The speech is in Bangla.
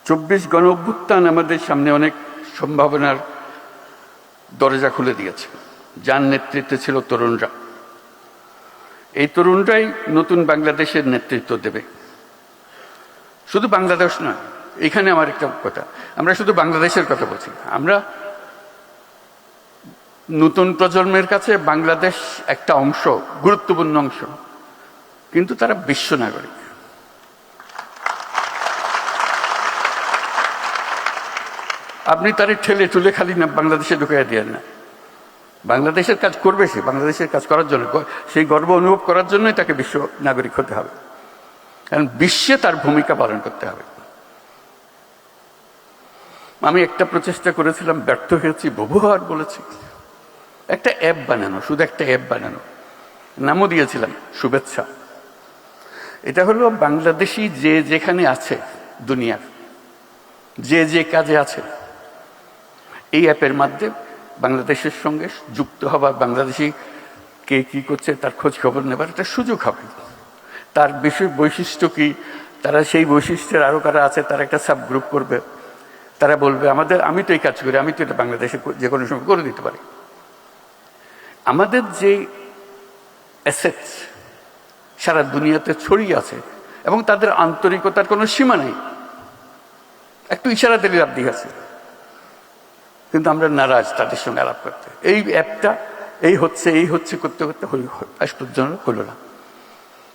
24 গণ অভ্যুত্থান আমাদের সামনে অনেক সম্ভাবনার দরজা খুলে দিয়েছে, যার নেতৃত্বে ছিল তরুণরা। এই তরুণরাই নতুন বাংলাদেশের নেতৃত্ব দেবে। শুধু বাংলাদেশ নয়, এখানে আমার একটা কথা, আমরা শুধু বাংলাদেশের কথা বলছি। আমরা নতুন প্রজন্মের কাছে বাংলাদেশ একটা অংশ, গুরুত্বপূর্ণ অংশ, কিন্তু তারা বিশ্ব নাগরিক। আপনি তারে ঠেলে টুলে খালি না বাংলাদেশে ঢুকাইয়া দিয়ে না, বাংলাদেশের কাজ করবে সে, বাংলাদেশের কাজ করার জন্য, সেই গর্ব অনুভব করার জন্যই তাকে বিশ্ব নাগরিক হতে হবে, কারণ বিশ্বে তার ভূমিকা পালন করতে হবে। আমি একটা প্রচেষ্টা করেছিলাম, ব্যর্থ হয়েছি, বহুবার বলেছি, একটা অ্যাপ বানানো, শুধু একটা অ্যাপ বানানো, নামও দিয়েছিলাম শুভেচ্ছা। এটা হলো বাংলাদেশি যে যেখানে আছে দুনিয়ার, যে যে কাজে আছে, এই অ্যাপের মাধ্যমে বাংলাদেশের সঙ্গে যুক্ত হবার, বাংলাদেশি কে কি করছে তার খোঁজ খবর নেবার একটা সুযোগ হবে। তার বিশেষ বৈশিষ্ট্য কি, তারা সেই বৈশিষ্ট্যের আরো কারা আছে তারা একটা সাব গ্রুপ করবে, তারা বলবে আমাদের, আমি তো এই কাজ করি, আমি তো এটা বাংলাদেশে যে কোনো সময় করে দিতে পারি। আমাদের যে অ্যাসেটস সারা দুনিয়াতে ছড়িয়ে আছে এবং তাদের আন্তরিকতার কোনো সীমা নেই, একটু ইশারা দিলে লাভ দিয়ে আছে, কিন্তু আমরা নারাজ তাদের সঙ্গে আলাপ করতে। এই অ্যাপটা এই হচ্ছে করতে করতে আজ পর্যন্ত হলো না।